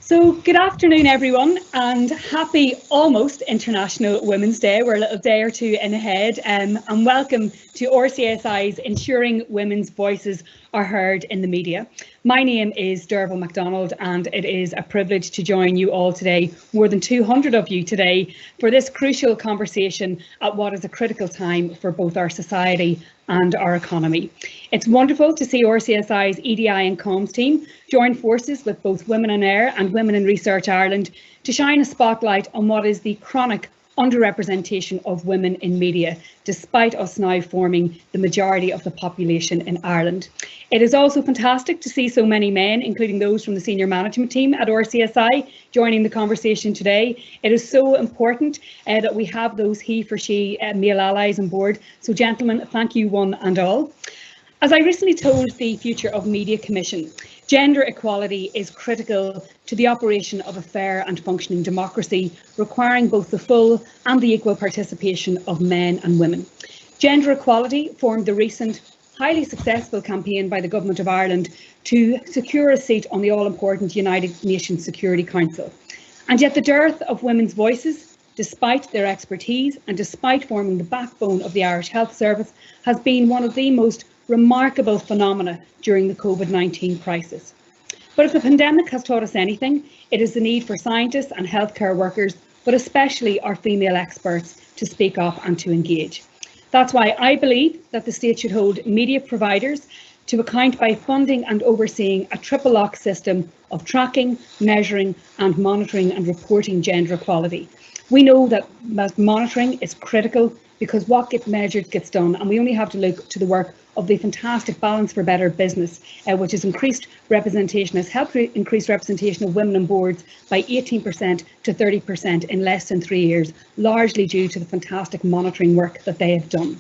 So good afternoon everyone, and happy almost International Women's Day. We're a little day or two in ahead, and welcome to RCSI's Ensuring Women's Voices Are Heard in the Media. My name is Dearbhail McDonald, and it is a privilege to join you all today, more than 200 of you today, for this crucial conversation at what is a critical time for both our society and our economy. It's wonderful to see RCSI's EDI and Comms team join forces with both Women on Air and Women in Research Ireland to shine a spotlight on what is the chronic underrepresentation of women in media, despite us now forming the majority of the population in Ireland. It is also fantastic to see so many men, including those from the senior management team at RCSI, joining the conversation today. It is so important that we have those he for she male allies on board. So gentlemen, thank you one and all. As I recently told the Future of Media Commission, gender equality is critical to the operation of a fair and functioning democracy, requiring both the full and the equal participation of men and women. Gender equality formed the recent, highly successful campaign by the Government of Ireland to secure a seat on the all-important United Nations Security Council. And yet the dearth of women's voices, despite their expertise and despite forming the backbone of the Irish Health Service, has been one of the most remarkable phenomena during the COVID-19 crisis. But if the pandemic has taught us anything, it is the need for scientists and healthcare workers, but especially our female experts, to speak up and to engage. That's why I believe that the state should hold media providers to account by funding and overseeing a triple lock system of tracking, measuring and monitoring and reporting gender equality. We know that monitoring is critical because what gets measured gets done, and we only have to look to the work of the fantastic Balance for Better business, which has increased representation, has helped increase representation of women on boards by 18% to 30% in less than 3 years, largely due to the fantastic monitoring work that they have done.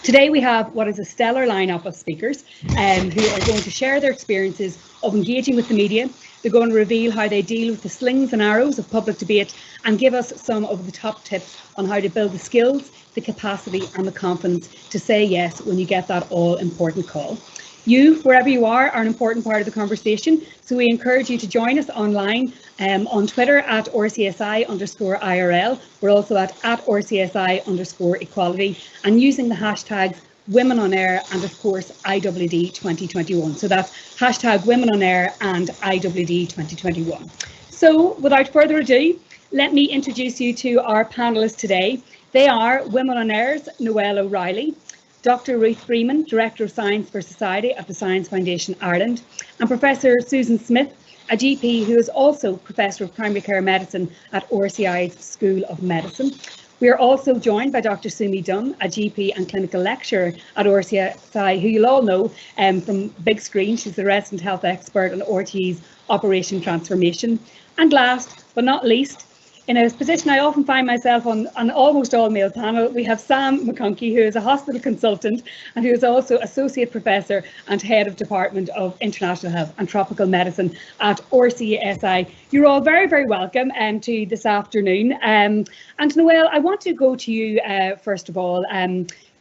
Today we have what is a stellar lineup of speakers who are going to share their experiences of engaging with the media. They're going to reveal how they deal with the slings and arrows of public debate and give us some of the top tips on how to build the skills, the capacity and the confidence to say yes when you get that all-important call. You, wherever you are an important part of the conversation, so we encourage you to join us online on Twitter at RCSI_IRL. We're also at RCSI_equality and using the hashtags Women on Air and of course IWD 2021. So that's hashtag Women on Air and IWD 2021. So without further ado, let me introduce you to our panellists today. They are Women on Air's Noelle Reilly, Dr. Ruth Freeman, Director of Science for Society at the Science Foundation Ireland, and Professor Susan Smith, a GP who is also Professor of Primary Care Medicine at RCI's School of Medicine. We are also joined by Dr. Sumi Dunne, a GP and clinical lecturer at RCSI, who you'll all know from big screen. She's the resident health expert on RTEs Operation Transformation. And last but not least, in a position I often find myself on an almost all-male panel, we have Sam McConkey, who is a hospital consultant and who is also Associate Professor and Head of Department of International Health and Tropical Medicine at RCSI. You're all very, very welcome to this afternoon. And Noelle, I want to go to you first of all.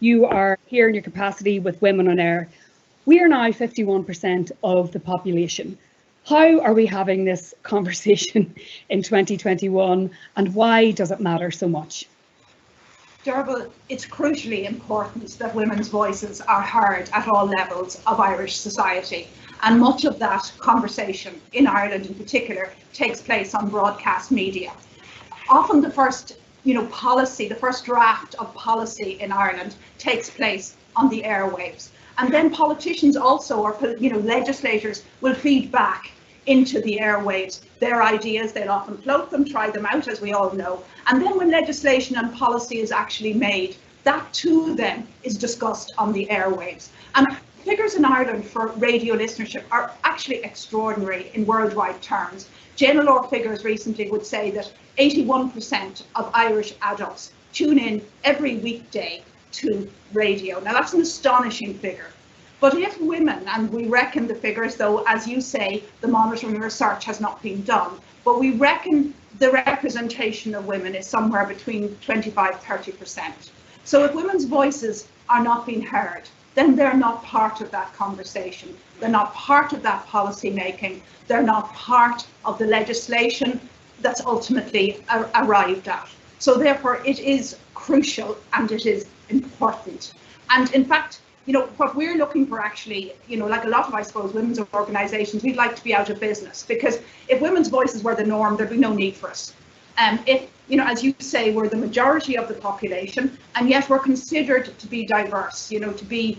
You are here in your capacity with Women on Air. We are now 51% of the population. How are we having this conversation in 2021 and why does it matter so much? Dearbhail, it's crucially important that women's voices are heard at all levels of Irish society, and much of that conversation in Ireland in particular takes place on broadcast media. Often the first policy, the first draft of policy in Ireland takes place on the airwaves. And then politicians also, or legislators, will feed back into the airwaves their ideas. They'll often float them, try them out, as we all know. And then when legislation and policy is actually made, that too then is discussed on the airwaves. And figures in Ireland for radio listenership are actually extraordinary in worldwide terms. JNLR figures recently would say that 81% of Irish adults tune in every weekday to radio. Now that's an astonishing figure. But if women, and we reckon the figures, though, as you say, the monitoring research has not been done, but we reckon the representation of women is somewhere between 25–30%. So if women's voices are not being heard, then they're not part of that conversation. They're not part of that policy making. They're not part of the legislation that's ultimately arrived at. So therefore it is crucial and it is important. And in fact, you know, what we're looking for actually, you know, like a lot of, I suppose, women's organisations, we'd like to be out of business, because if women's voices were the norm, there'd be no need for us. If, you know, as you say, we're the majority of the population, and yet we're considered to be diverse, you know, to be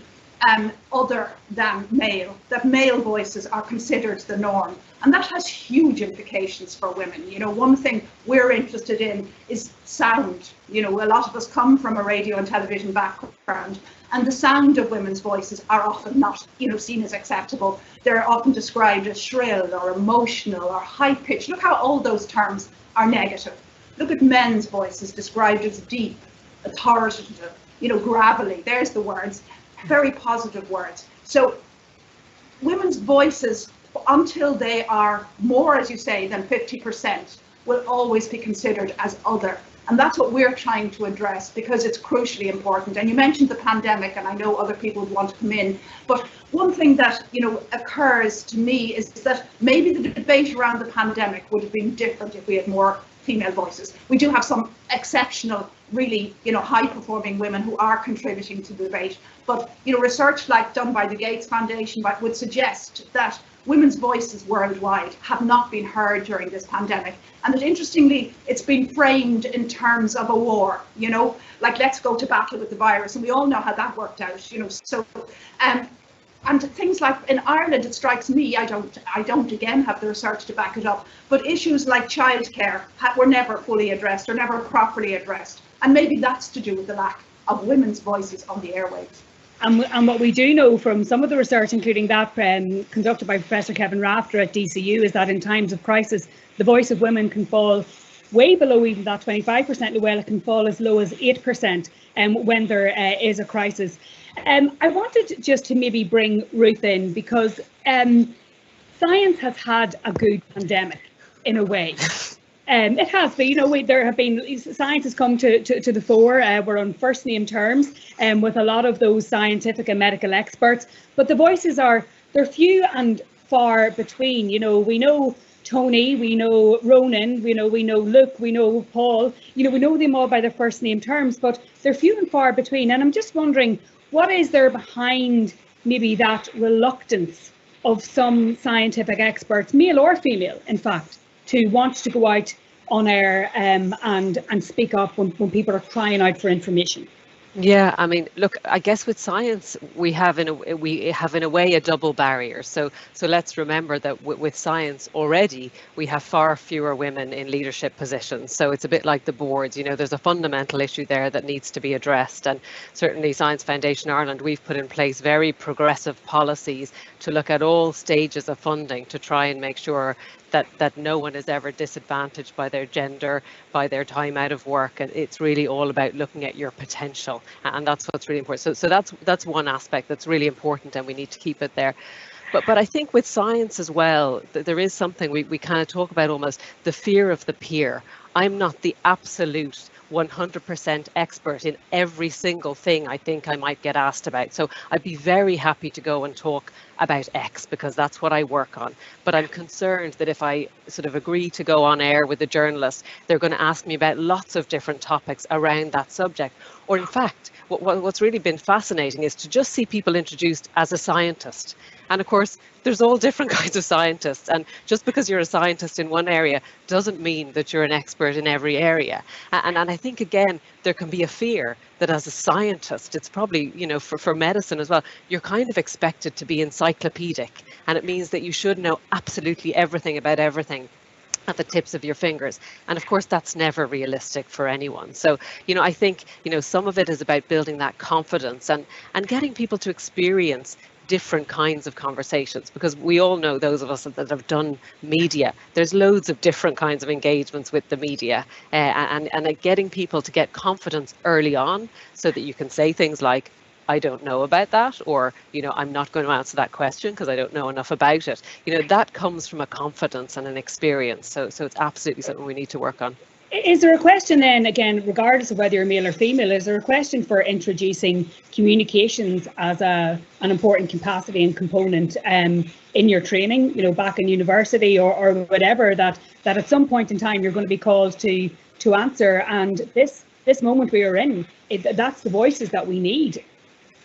other than male, that male voices are considered the norm. And that has huge implications for women. You know, one thing we're interested in is sound. You know, a lot of us come from a radio and television background, and the sound of women's voices are often not, you know, seen as acceptable. They're often described as shrill or emotional or high pitched. Look how all those terms are negative. Look at men's voices described as deep, authoritative, you know, gravelly. There's the words, very positive words. So women's voices, until they are more, as you say, than 50%, will always be considered as other. And that's what we're trying to address, because it's crucially important. And you mentioned the pandemic, and I know other people would want to come in, but one thing that, you know, occurs to me is that maybe the debate around the pandemic would have been different if we had more female voices. We do have some exceptional, really, you know, high performing women who are contributing to the debate. But, you know, research like done by the Gates Foundation would suggest that women's voices worldwide have not been heard during this pandemic. And that, interestingly, it's been framed in terms of a war, you know, like let's go to battle with the virus. And we all know how that worked out, you know. So, and things like in Ireland, it strikes me, I don't again have the research to back it up, but issues like childcare were never fully addressed or never properly addressed. And maybe that's to do with the lack of women's voices on the airwaves. And what we do know from some of the research, including that conducted by Professor Kevin Rafter at DCU, is that in times of crisis, the voice of women can fall way below even that 25%. Noelle, it can fall as low as 8% when there is a crisis. I wanted just to maybe bring Ruth in, because science has had a good pandemic in a way. It has been, you know, there have been, science has come to the fore. We're on first name terms with a lot of those scientific and medical experts, but the voices they're few and far between. You know, we know Tony, we know Ronan, we know Luke, we know Paul, you know, we know them all by their first name terms, but they're few and far between. And I'm just wondering, what is there behind maybe that reluctance of some scientific experts, male or female, in fact, to want to go out on air and speak up when people are crying out for information? Yeah, I mean, look, I guess with science we have in a way a double barrier. So let's remember that with science already we have far fewer women in leadership positions. So it's a bit like the boards, you know, there's a fundamental issue there that needs to be addressed. And certainly Science Foundation Ireland, we've put in place very progressive policies to look at all stages of funding to try and make sure that no one is ever disadvantaged by their gender, by their time out of work. And it's really all about looking at your potential, and that's what's really important. So that's one aspect that's really important, and we need to keep it there. But I think with science as well, there is something we kind of talk about, almost the fear of the peer. I'm not the absolute 100% expert in every single thing I think I might get asked about. So I'd be very happy to go and talk about X because that's what I work on. But I'm concerned that if I sort of agree to go on air with a journalist, they're going to ask me about lots of different topics around that subject. Or in fact, what's really been fascinating is to just see people introduced as a scientist. And of course, there's all different kinds of scientists. And just because you're a scientist in one area doesn't mean that you're an expert in every area. And I think, again, there can be a fear that as a scientist, it's probably, you know, for medicine as well, you're kind of expected to be encyclopedic. And it means that you should know absolutely everything about everything at the tips of your fingers. And of course, that's never realistic for anyone. So, you know, I think, you know, some of it is about building that confidence and getting people to experience different kinds of conversations, because we all know, those of us that have done media, there's loads of different kinds of engagements with the media, and getting people to get confidence early on so that you can say things like, I don't know about that, or, you know, I'm not going to answer that question because I don't know enough about it. You know, that comes from a confidence and an experience. So it's absolutely something we need to work on. Is there a question then, again, regardless of whether you're male or female, is there a question for introducing communications as an important capacity and component in your training, back in university or whatever, that at some point in time you're going to be called to answer, and this moment we are in, that's the voices that we need.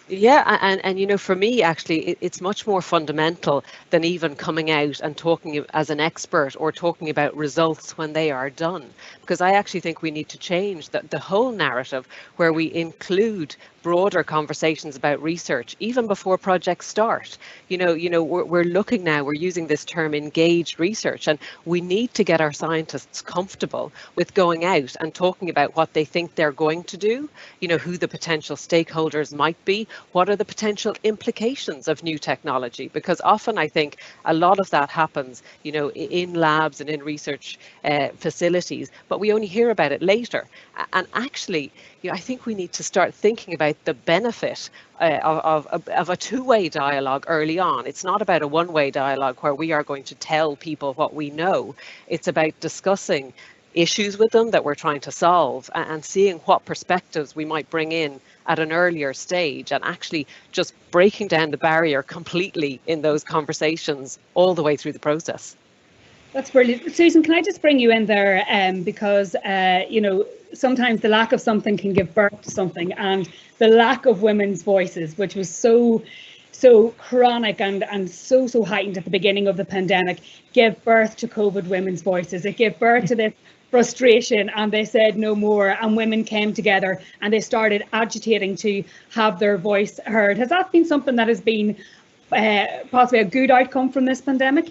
Yeah, and for me, actually, it's much more fundamental than even coming out and talking as an expert or talking about results when they are done. Because I actually think we need to change the whole narrative where we include broader conversations about research even before projects start. We're looking now, we're using this term engaged research, and we need to get our scientists comfortable with going out and talking about what they think they're going to do, who the potential stakeholders might be, what are the potential implications of new technology, because often I think a lot of that happens, in labs and in research facilities, but we only hear about it later. And actually, I think we need to start thinking about the benefit of a two-way dialogue early on. It's not about a one-way dialogue where we are going to tell people what we know. It's about discussing issues with them that we're trying to solve and seeing what perspectives we might bring in at an earlier stage, and actually just breaking down the barrier completely in those conversations all the way through the process. That's brilliant. Susan, can I just bring you in there, because sometimes the lack of something can give birth to something, and the lack of women's voices, which was so chronic and so heightened at the beginning of the pandemic, gave birth to COVID women's voices. It gave birth to this frustration, and they said no more, and women came together and they started agitating to have their voice heard. Has that been something that has been possibly a good outcome from this pandemic?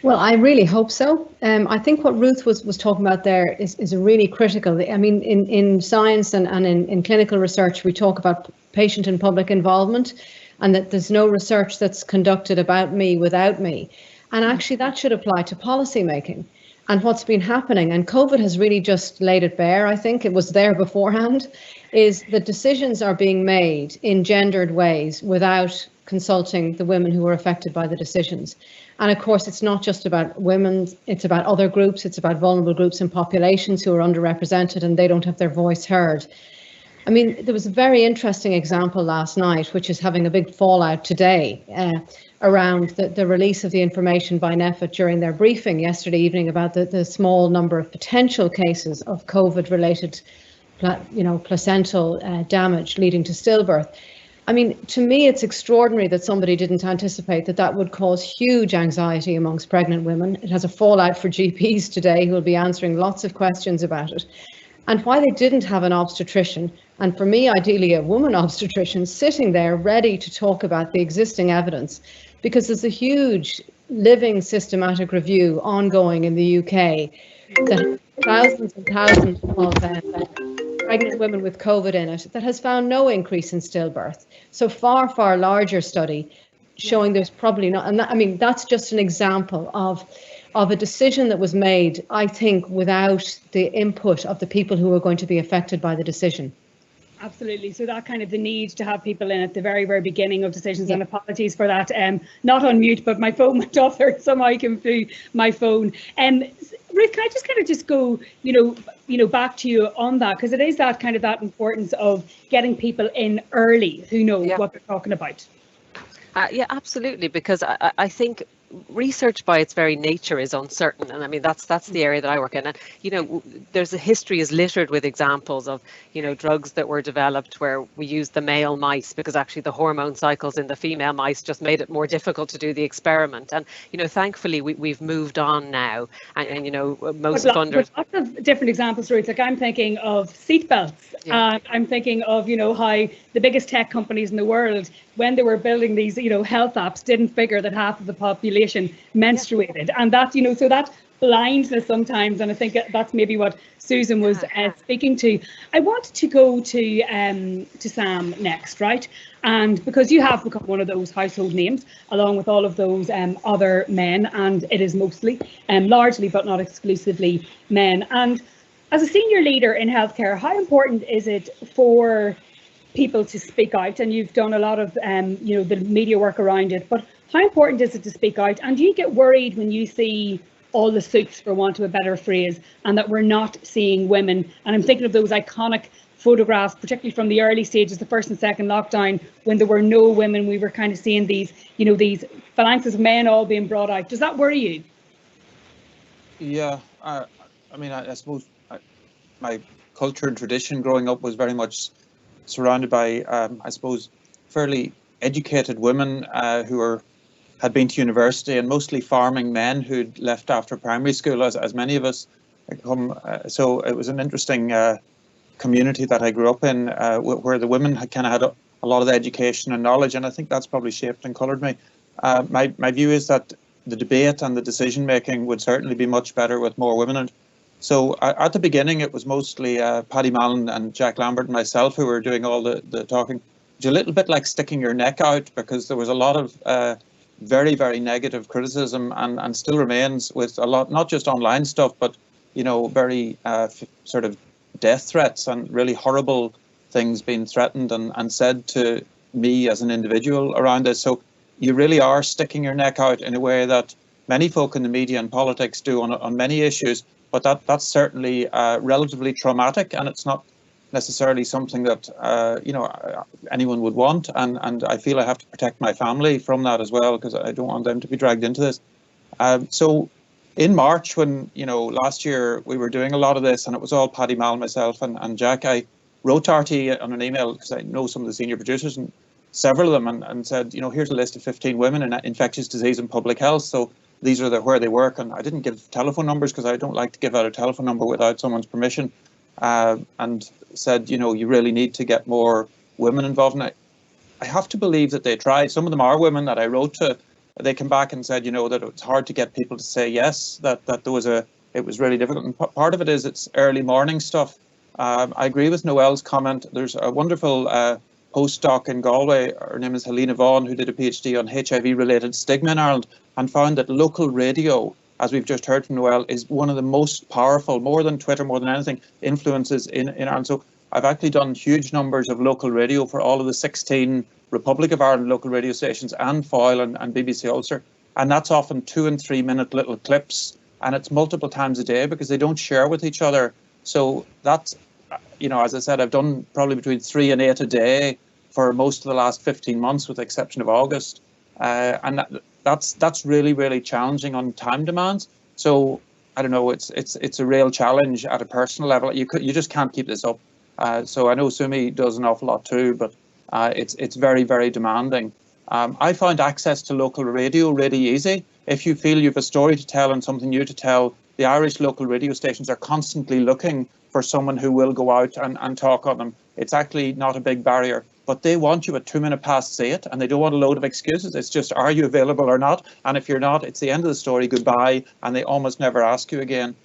Well, I really hope so. I think what Ruth was talking about there is really critical. I mean, in science and in clinical research, we talk about patient and public involvement, and that there's no research that's conducted about me without me. And actually that should apply to policy making. And what's been happening, and COVID has really just laid it bare, I think it was there beforehand, is that decisions are being made in gendered ways without consulting the women who are affected by the decisions. And of course, it's not just about women, it's about other groups, it's about vulnerable groups and populations who are underrepresented and they don't have their voice heard. I mean, there was a very interesting example last night, which is having a big fallout today, around the release of the information by NEFIT during their briefing yesterday evening about the small number of potential cases of COVID-related, placental damage leading to stillbirth. I mean, to me, it's extraordinary that somebody didn't anticipate that would cause huge anxiety amongst pregnant women. It has a fallout for GPs today who will be answering lots of questions about it. And why they didn't have an obstetrician, and for me, ideally a woman obstetrician, sitting there ready to talk about the existing evidence, because there's a huge living systematic review ongoing in the UK that thousands and thousands of pregnant women with COVID in it that has found no increase in stillbirth. So far larger study showing there's probably not, and I mean, that's just an example of a decision that was made, I think, without the input of the people who are going to be affected by the decision. Absolutely. So that kind of the need to have people in at the very, very beginning of decisions, and apologies for that. Not on mute, but my phone went off there. Somehow I came through my phone. Ruth, can I just kind of go, back to you on that, because it is that kind of that importance of getting people in early who know what they're talking about. Yeah, absolutely, because I think research by its very nature is uncertain, and I mean that's the area that I work in, and there's a history is littered with examples of drugs that were developed where we used the male mice because actually the hormone cycles in the female mice just made it more difficult to do the experiment, and thankfully we've moved on now, and most funders. Lots of different examples, Ruth. Like I'm thinking of seatbelts, and I'm thinking of how the biggest tech companies in the world, when they were building these health apps, didn't figure that half of the population menstruated, and that so that blindness sometimes, and I think that's maybe what Susan was speaking to. I wanted to go to Sam next, right? And because you have become one of those household names along with all of those other men, and it is mostly largely but not exclusively men, and as a senior leader in healthcare, how important is it for people to speak out? And you've done a lot of the media work around it, but how important is it to speak out? And do you get worried when you see all the suits, for want of a better phrase, and that we're not seeing women. And I'm thinking of those iconic photographs, particularly from the early stages, the first and second lockdown, when there were no women. We were kind of seeing these, you know, these phalanxes of men all being brought out. Does that worry you? Yeah, I mean, I suppose my culture and tradition growing up was very much surrounded by, I suppose, fairly educated women who had been to university, and mostly farming men who'd left after primary school, as many of us come. So it was an interesting community that I grew up in, where the women had kind of had a lot of the education and knowledge, and I think that's probably shaped and coloured me. My view is that the debate and the decision making would certainly be much better with more women. And so at the beginning, it was mostly Paddy Mallon and Jack Lambert and myself who were doing all the talking. It's a little bit like sticking your neck out, because there was a lot of very, very negative criticism, and still remains, with a lot, not just online stuff, but, you know, very sort of death threats and really horrible things being threatened and said to me as an individual around this. So you really are sticking your neck out in a way that many folk in the media and politics do on many issues, but that's certainly relatively traumatic, and it's not necessarily something that you know, anyone would want, and I feel I have to protect my family from that as well, because I don't want them to be dragged into this. So in March, when, you know, last year we were doing a lot of this, and it was all Paddy Mallon, myself and Jack, I wrote to RTE on an email, because I know some of the senior producers and several of them, and said, you know, here's a list of 15 women in infectious disease and public health, so these are where they work. And I didn't give telephone numbers, because I don't like to give out a telephone number without someone's permission, and said, you know, you really need to get more women involved. And I have to believe that they tried. Some of them are women that I wrote to. They came back and said, you know, that it's hard to get people to say yes, that it was really difficult. And part of it is it's early morning stuff. I agree with Noelle's comment. There's a wonderful postdoc in Galway, her name is Helena Vaughn, who did a PhD on HIV-related stigma in Ireland, and found that local radio, as we've just heard from Noelle, is one of the most powerful, more than Twitter, more than anything, influences in Ireland. So I've actually done huge numbers of local radio for all of the 16 Republic of Ireland local radio stations, and Foyle and BBC Ulster. And that's often 2 and 3 minute little clips, and it's multiple times a day, because they don't share with each other. So that's, you know, as I said, I've done probably between 3 and 8 a day for most of the last 15 months, with the exception of August. And that's really, really challenging on time demands. So I don't know, it's a real challenge at a personal level. You just can't keep this up. So I know Sumi does an awful lot too, but it's very, very demanding. I found access to local radio really easy. If you feel you have a story to tell and something new to tell, the Irish local radio stations are constantly looking for someone who will go out and talk on them. It's actually not a big barrier, but they want you at 2 minutes past 8, and they don't want a load of excuses. It's just, are you available or not? And if you're not, it's the end of the story, goodbye, and they almost never ask you again.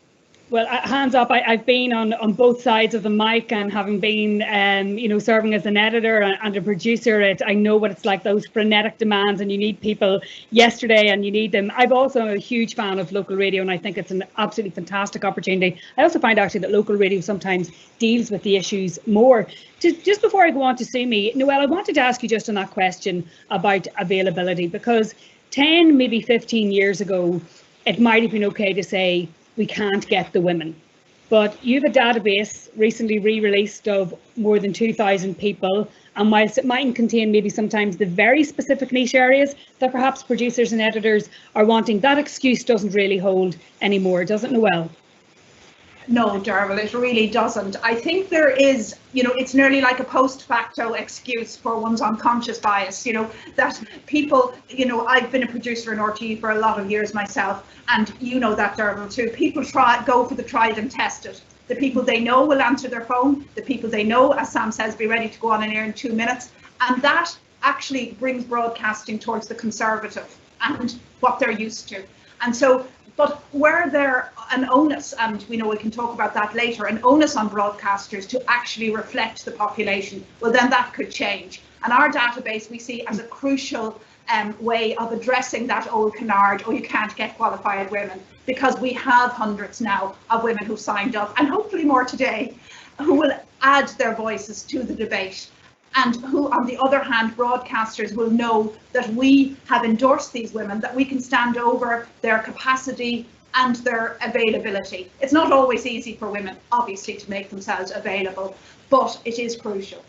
Well, hands up, I've been on both sides of the mic, and having been, you know, serving as an editor and a producer, I know what it's like, those frenetic demands, and you need people yesterday and you need them. I'm also a huge fan of local radio, and I think it's an absolutely fantastic opportunity. I also find actually that local radio sometimes deals with the issues more. Just before I go on to Sumi, Noelle, I wanted to ask you just on that question about availability, because 10, maybe 15 years ago, it might have been okay to say, we can't get the women. But you have a database recently re-released of more than 2,000 people, and whilst it mightn't contain maybe sometimes the very specific niche areas that perhaps producers and editors are wanting, that excuse doesn't really hold anymore, does it, Noelle? No, Dearbhail, it really doesn't. I think there is, you know, it's nearly like a post facto excuse for one's unconscious bias, you know, that people, you know, I've been a producer in RTE for a lot of years myself, and you know that, Dearbhail, too. People go for the tried and tested. The people they know will answer their phone, the people they know, as Sam says, be ready to go on an air in 2 minutes. And that actually brings broadcasting towards the conservative and what they're used to. And so, but were there an onus, and we know we can talk about that later, an onus on broadcasters to actually reflect the population, well then that could change. And our database we see as a crucial way of addressing that old canard, oh, you can't get qualified women, because we have hundreds now of women who signed up, and hopefully more today, who will add their voices to the debate. and who, on the other hand, broadcasters will know that we have endorsed these women, that we can stand over their capacity and their availability. It's not always easy for women, obviously, to make themselves available, but it is crucial.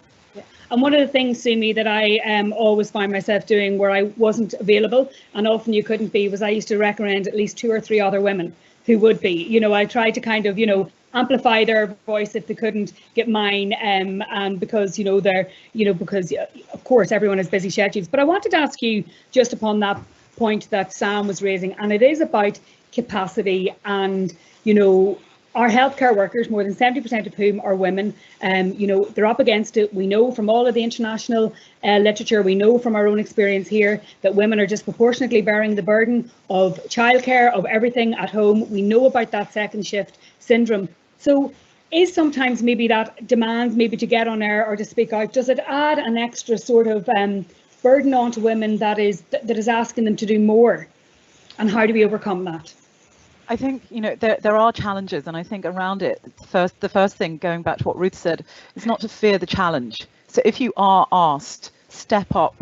And one of the things, Sumi, that I always find myself doing where I wasn't available, and often you couldn't be, was I used to recommend at least 2 or 3 other women who would be. You know, I tried to kind of, you know, amplify their voice if they couldn't get mine, and because, you know, they're, you know, because of course everyone has busy schedules. But I wanted to ask you just upon that point that Sam was raising, and it is about capacity and, you know, our healthcare workers, more than 70% of whom are women, you know, they're up against it. We know from all of the international literature, we know from our own experience here that women are disproportionately bearing the burden of childcare, of everything at home. We know about that second shift syndrome. So is sometimes maybe that demand maybe to get on air or to speak out, does it add an extra sort of burden onto women that is asking them to do more? And how do we overcome that? I think, you know, there are challenges, and I think around it, the first thing, going back to what Ruth said, is not to fear the challenge. So if you are asked, step up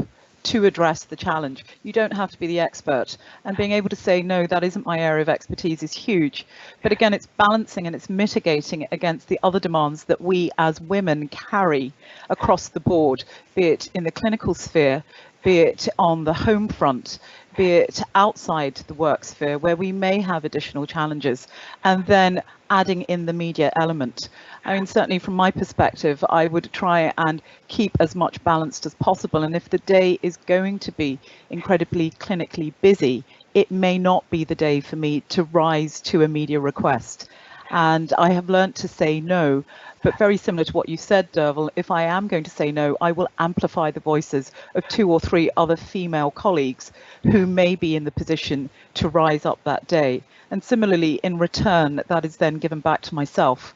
to address the challenge. You don't have to be the expert, and being able to say, no, that isn't my area of expertise is huge. But again, it's balancing and it's mitigating it against the other demands that we as women carry across the board, be it in the clinical sphere, be it on the home front, be it outside the work sphere where we may have additional challenges, and then adding in the media element. I mean, certainly from my perspective, I would try and keep as much balanced as possible. And if the day is going to be incredibly clinically busy, it may not be the day for me to rise to a media request. And I have learnt to say no, but very similar to what you said, Dearbhail, if I am going to say no, I will amplify the voices of 2 or 3 other female colleagues who may be in the position to rise up that day. And similarly, in return, that is then given back to myself.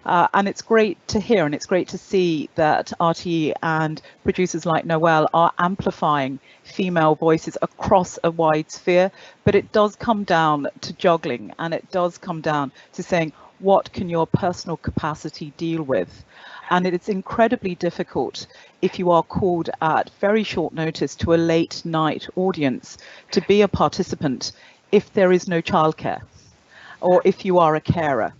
And it's great to hear, and it's great to see that RTE and producers like Noelle are amplifying female voices across a wide sphere, but it does come down to juggling, and it does come down to saying, what can your personal capacity deal with? And it's incredibly difficult if you are called at very short notice to a late night audience to be a participant if there is no childcare, or if you are a carer.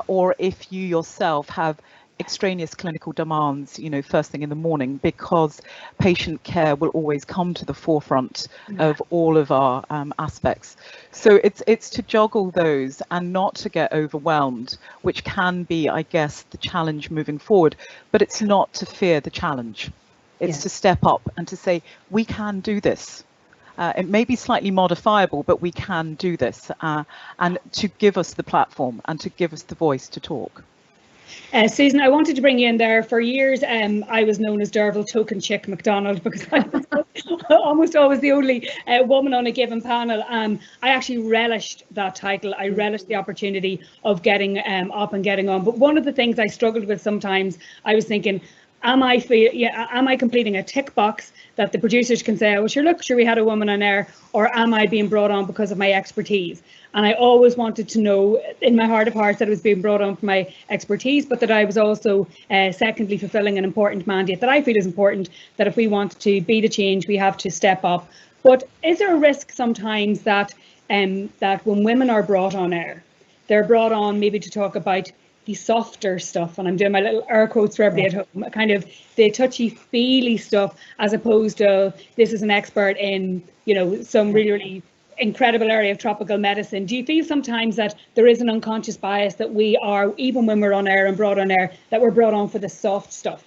Or if you yourself have extraneous clinical demands, you know, first thing in the morning, because patient care will always come to the forefront of all of our aspects. So it's to juggle those and not to get overwhelmed, which can be, I guess, the challenge moving forward. But it's not to fear the challenge. It's to step up and to say, we can do this. It may be slightly modifiable, but we can do this, and to give us the platform and to give us the voice to talk. Susan, I wanted to bring you in there. For years, I was known as Dearbhail Token Chick McDonald because I was almost always the only woman on a given panel. I actually relished that title. I relished the opportunity of getting up and getting on. But one of the things I struggled with sometimes, I was thinking, am I completing a tick box that the producers can say, oh, sure, look, sure, we had a woman on air, or am I being brought on because of my expertise? And I always wanted to know in my heart of hearts that I was being brought on for my expertise, but that I was also secondly fulfilling an important mandate that I feel is important, that if we want to be the change, we have to step up. But is there a risk sometimes that that when women are brought on air, they're brought on maybe to talk about the softer stuff, and I'm doing my little air quotes for everybody at home, kind of the touchy-feely stuff, as opposed to this is an expert in, you know, some really, really incredible area of tropical medicine. Do you feel sometimes that there is an unconscious bias that we are, even when we're on air and brought on air, that we're brought on for the soft stuff?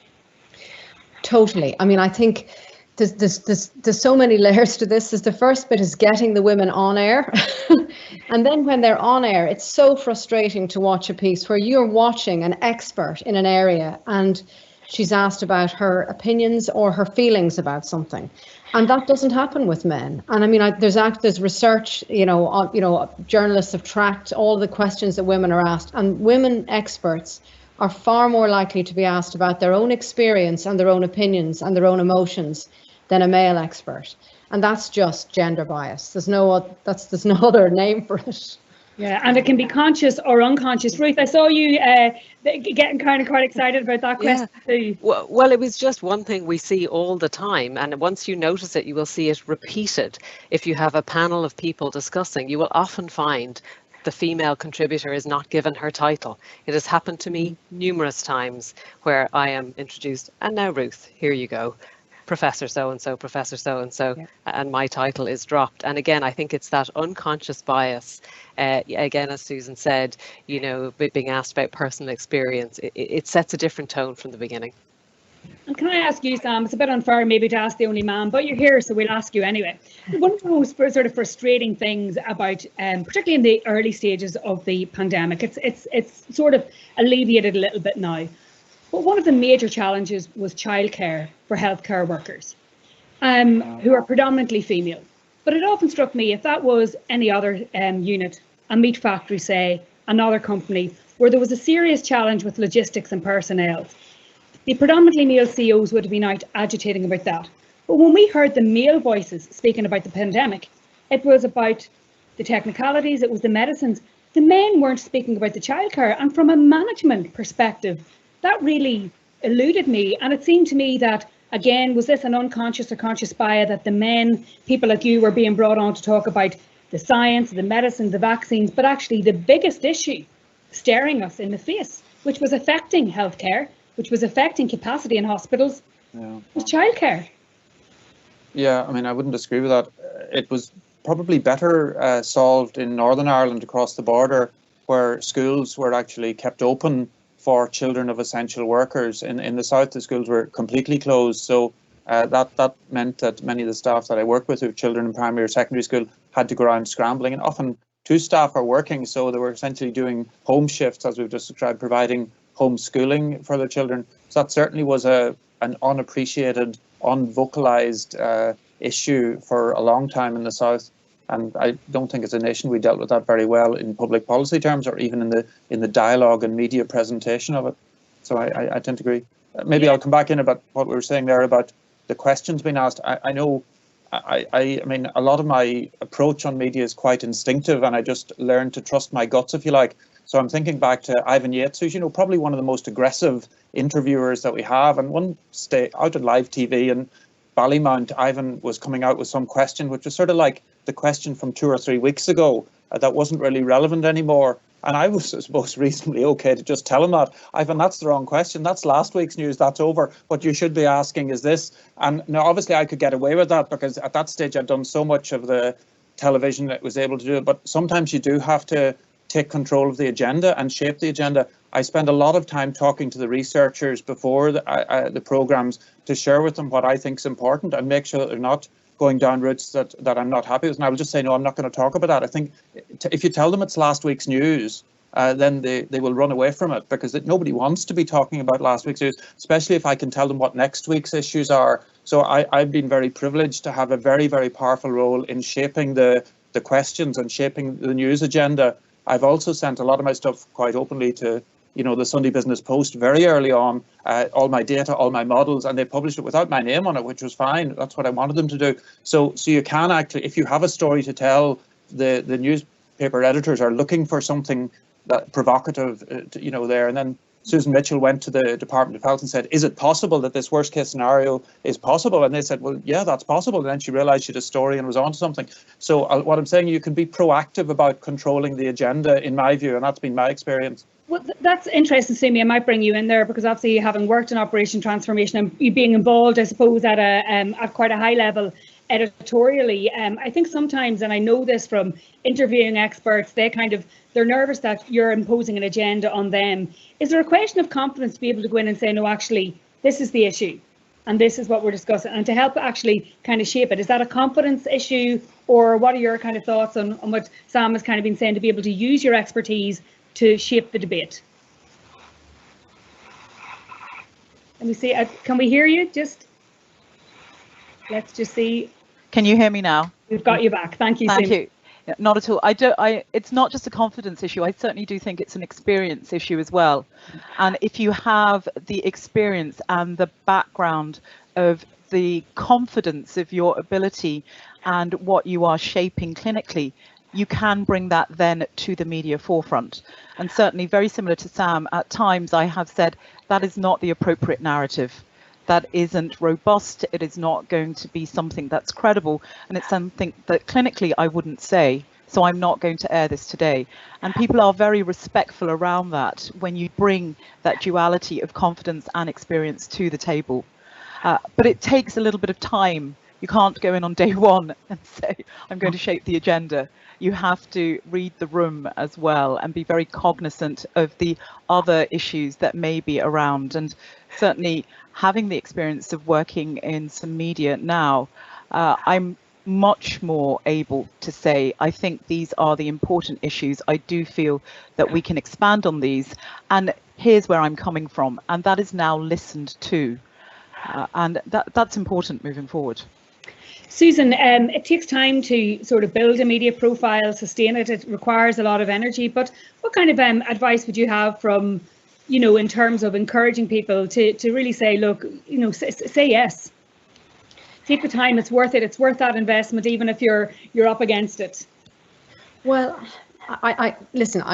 Totally. I mean, I think there's so many layers to this. The first bit is getting the women on air. And then when they're on air, it's so frustrating to watch a piece where you're watching an expert in an area and she's asked about her opinions or her feelings about something. And that doesn't happen with men. And I mean, there's research, journalists have tracked all the questions that women are asked, and women experts are far more likely to be asked about their own experience and their own opinions and their own emotions than a male expert. And that's just gender bias. There's no other name for it. Yeah, and it can be conscious or unconscious. Ruth, I saw you getting kind of quite excited about that question too. Well, it was just one thing we see all the time, and once you notice it, you will see it repeated. If you have a panel of people discussing, you will often find the female contributor is not given her title. It has happened to me numerous times where I am introduced, and now Ruth, here you go. Professor so-and-so, Professor so-and-so, and my title is dropped. And again, I think it's that unconscious bias. Again, as Susan said, you know, being asked about personal experience, it sets a different tone from the beginning. And can I ask you, Sam, it's a bit unfair maybe to ask the only man, but you're here, so we'll ask you anyway. One of the most sort of frustrating things about, particularly in the early stages of the pandemic, it's sort of alleviated a little bit now. But one of the major challenges was childcare for healthcare workers, who are predominantly female. But it often struck me, if that was any other unit, a meat factory, say, another company, where there was a serious challenge with logistics and personnel, the predominantly male CEOs would have been out agitating about that. But when we heard the male voices speaking about the pandemic, it was about the technicalities, it was the medicines. The men weren't speaking about the childcare, and from a management perspective, that really eluded me. And it seemed to me that, again, was this an unconscious or conscious bias that the men, people like you, were being brought on to talk about the science, the medicine, the vaccines, but actually the biggest issue staring us in the face, which was affecting healthcare, which was affecting capacity in hospitals, was childcare. Yeah, I mean, I wouldn't disagree with that. It was probably better solved in Northern Ireland across the border, where schools were actually kept open for children of essential workers. In the south, the schools were completely closed. So that meant that many of the staff that I work with who have children in primary or secondary school had to go around scrambling, and often two staff are working, so they were essentially doing home shifts, as we've just described, providing homeschooling for their children. So that certainly was an unappreciated, unvocalized issue for a long time in the south. And I don't think as a nation we dealt with that very well in public policy terms, or even in the dialogue and media presentation of it. So I tend to agree. Maybe I'll come back in about what we were saying there about the questions being asked. I know, I mean, a lot of my approach on media is quite instinctive, and I just learned to trust my guts, if you like. So I'm thinking back to Ivan Yates, who's, you know, probably one of the most aggressive interviewers that we have. And one day out at live TV in Ballymount, Ivan was coming out with some question, which was sort of like the question from 2 or 3 weeks ago that wasn't really relevant anymore. And I was, I suppose, reasonably okay to just tell him that, Ivan, that's the wrong question. That's last week's news. That's over. What you should be asking is this. And now, obviously, I could get away with that because at that stage, I'd done so much of the television that was able to do it. But sometimes you do have to take control of the agenda and shape the agenda. I spend a lot of time talking to the researchers before the programs to share with them what I think is important and make sure that they're not going down routes that I'm not happy with. And I will just say, no, I'm not going to talk about that. I think if you tell them it's last week's news, then they will run away from it, because nobody wants to be talking about last week's news, especially if I can tell them what next week's issues are. So I've been very privileged to have a very, very powerful role in shaping the questions and shaping the news agenda. I've also sent a lot of my stuff quite openly to, you know, the Sunday Business Post very early on, all my data, all my models, and they published it without my name on it, which was fine. That's what I wanted them to do. So you can actually, if you have a story to tell, the newspaper editors are looking for something that provocative, you know, there. And then Susan Mitchell went to the Department of Health and said, is it possible that this worst case scenario is possible? And they said, well, yeah, that's possible. And then she realized she had a story and was onto something. So what I'm saying, you can be proactive about controlling the agenda, in my view, and that's been my experience. Well, that's interesting, Sumi. I might bring you in there because obviously having worked in operation transformation and you being involved, I suppose, at quite a high level editorially, I think sometimes, and I know this from interviewing experts, they're nervous that you're imposing an agenda on them. Is there a question of confidence to be able to go in and say, no, actually, this is the issue and this is what we're discussing, and to help actually kind of shape it? Is that a confidence issue, or what are your kind of thoughts on what Sam has kind of been saying, to be able to use your expertise to shape the debate? Let me see, can we hear you? Let's just see. Can you hear me now? We've got you back. Thank you. Thank Sumi. you. Not at all. It's not just a confidence issue. I certainly do think it's an experience issue as well. And if you have the experience and the background of the confidence of your ability and what you are shaping clinically, you can bring that then to the media forefront. And certainly very similar to Sam, at times I have said that is not the appropriate narrative. That isn't robust, it is not going to be something that's credible, and it's something that clinically I wouldn't say, so I'm not going to air this today. And people are very respectful around that when you bring that duality of confidence and experience to the table. But it takes a little bit of time. You can't go in on day one and say, I'm going to shape the agenda. You have to read the room as well and be very cognizant of the other issues that may be around. And certainly having the experience of working in some media now, I'm much more able to say, I think these are the important issues. I do feel that we can expand on these. And here's where I'm coming from. And that is now listened to. And that's important moving forward. Susan, it takes time to sort of build a media profile, sustain it. It requires a lot of energy. But what kind of advice would you have from, in terms of encouraging people to really say, look, say yes. Take the time. It's worth it. It's worth that investment, even if you're up against it. Well, listen,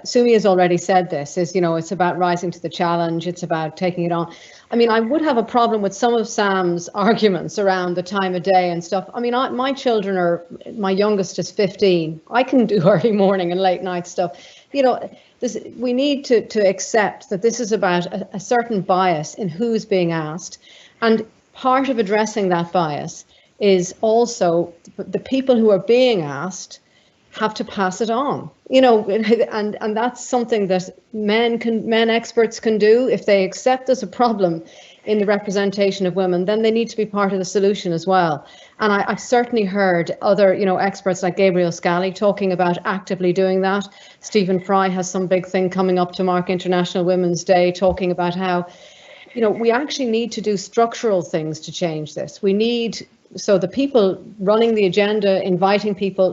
Sumi has already said this, it's about rising to the challenge. It's about taking it on. I mean, I would have a problem with some of Sam's arguments around the time of day and stuff. I mean, my children my youngest is 15. I can do early morning and late night stuff. We need to accept that this is about a certain bias in who's being asked. And part of addressing that bias is also the people who are being asked have to pass it on, and that's something that men experts can do. If they accept there's a problem in the representation of women, then they need to be part of the solution as well. And I've certainly heard other, experts like Gabriel Scally talking about actively doing that. Stephen Fry has some big thing coming up to mark International Women's Day, talking about how, we actually need to do structural things to change this. So the people running the agenda, inviting people,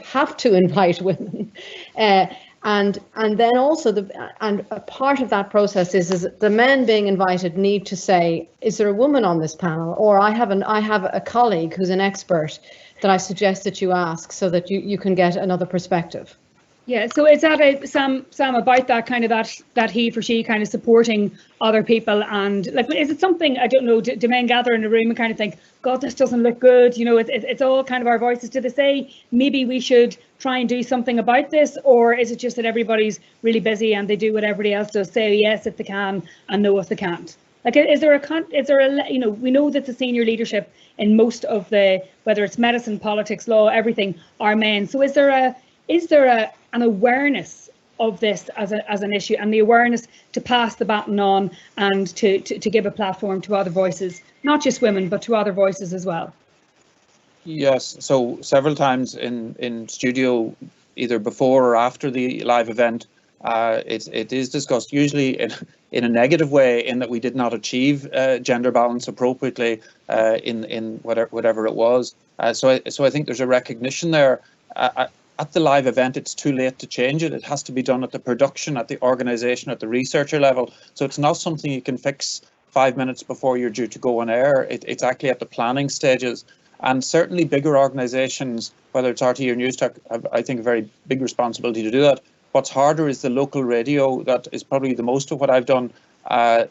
have to invite women, and then also a part of that process is the men being invited need to say, is there a woman on this panel, or I have a colleague who's an expert that I suggest that you ask so that you can get another perspective. Yeah, so is that Sam about that kind of that he for she kind of supporting other people, and like, is it something, I don't know, do men gather in a room and kind of think, God, this doesn't look good, it's all kind of our voices, do they say maybe we should try and do something about this, or is it just that everybody's really busy and they do what everybody else does, say yes if they can and no if they can't? Like, is there a we know that the senior leadership in most of whether it's medicine, politics, law, everything are men, so is there an awareness of this as an issue, and the awareness to pass the baton on and to give a platform to other voices, not just women, but to other voices as well? Yes, so several times in studio, either before or after the live event, it is discussed, usually in a negative way, in that we did not achieve gender balance appropriately in whatever it was. So I think there's a recognition there. At the live event, it's too late to change it. It has to be done at the production, at the organisation, at the researcher level. So it's not something you can fix 5 minutes before you're due to go on air. It's actually at the planning stages. And certainly bigger organisations, whether it's RTE or Newstech, have, I think, a very big responsibility to do that. What's harder is the local radio. That is probably the most of what I've done.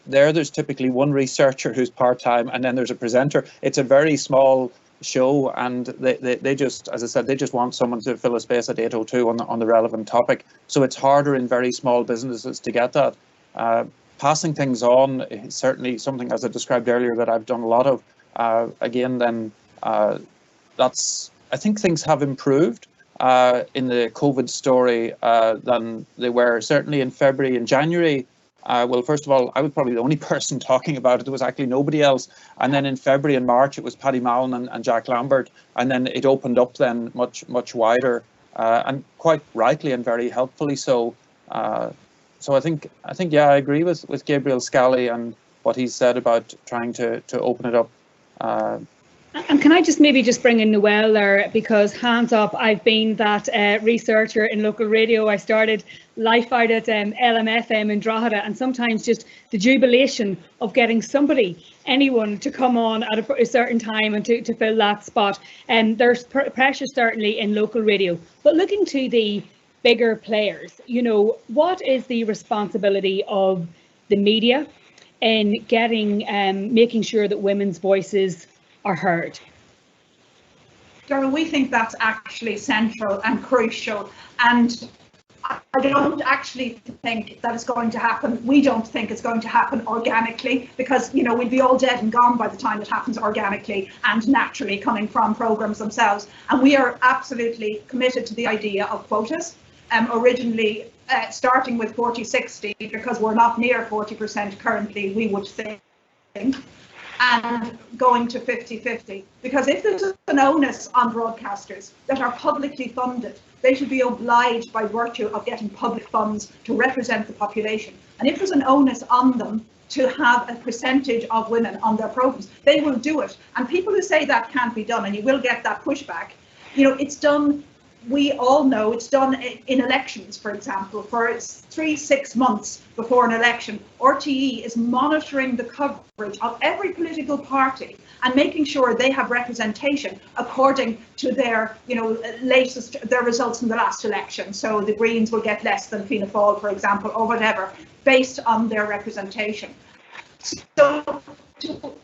There's typically one researcher who's part-time, and then there's a presenter. It's a very small show, and they just, as I said, they just want someone to fill a space at 8:02 on the relevant topic. So it's harder in very small businesses to get that. Passing things on is certainly something, as I described earlier, that I've done a lot of. I think things have improved in the COVID story than they were certainly in February and January. Well, first of all, I was probably the only person talking about it. There was actually nobody else. And then in February and March, it was Paddy Mallon and Jack Lambert. And then it opened up then much wider, and quite rightly and very helpfully so. So I think yeah, I agree with Gabriel Scally and what he said about trying to open it up. And can I just maybe just bring in Noelle there, because hands up, I've been that researcher in local radio. I started life out at LMFM in Drogheda, and sometimes just the jubilation of getting somebody, anyone, to come on at a certain time and to fill that spot. And there's pressure certainly in local radio, but looking to the bigger players, you know, what is the responsibility of the media in getting making sure that women's voices are heard? Darrell, we think that's actually central and crucial, and I don't actually think that it's going to happen. We don't think it's going to happen organically, because, you know, we'd be all dead and gone by the time it happens organically and naturally coming from programs themselves. And we are absolutely committed to the idea of quotas. Originally starting with 40-60, because we're not near 40% currently, we would think, and going to 50-50, because if there's an onus on broadcasters that are publicly funded, they should be obliged by virtue of getting public funds to represent the population. And if there's an onus on them to have a percentage of women on their programs, they will do it. And people who say that can't be done, and you will get that pushback, you know, it's done. We all know it's done in elections, for example, for 3-6 months before an election. RTE is monitoring the coverage of every political party and making sure they have representation according to their, you know, their results in the last election. So the Greens will get less than Fianna Fáil, for example, or whatever, based on their representation. So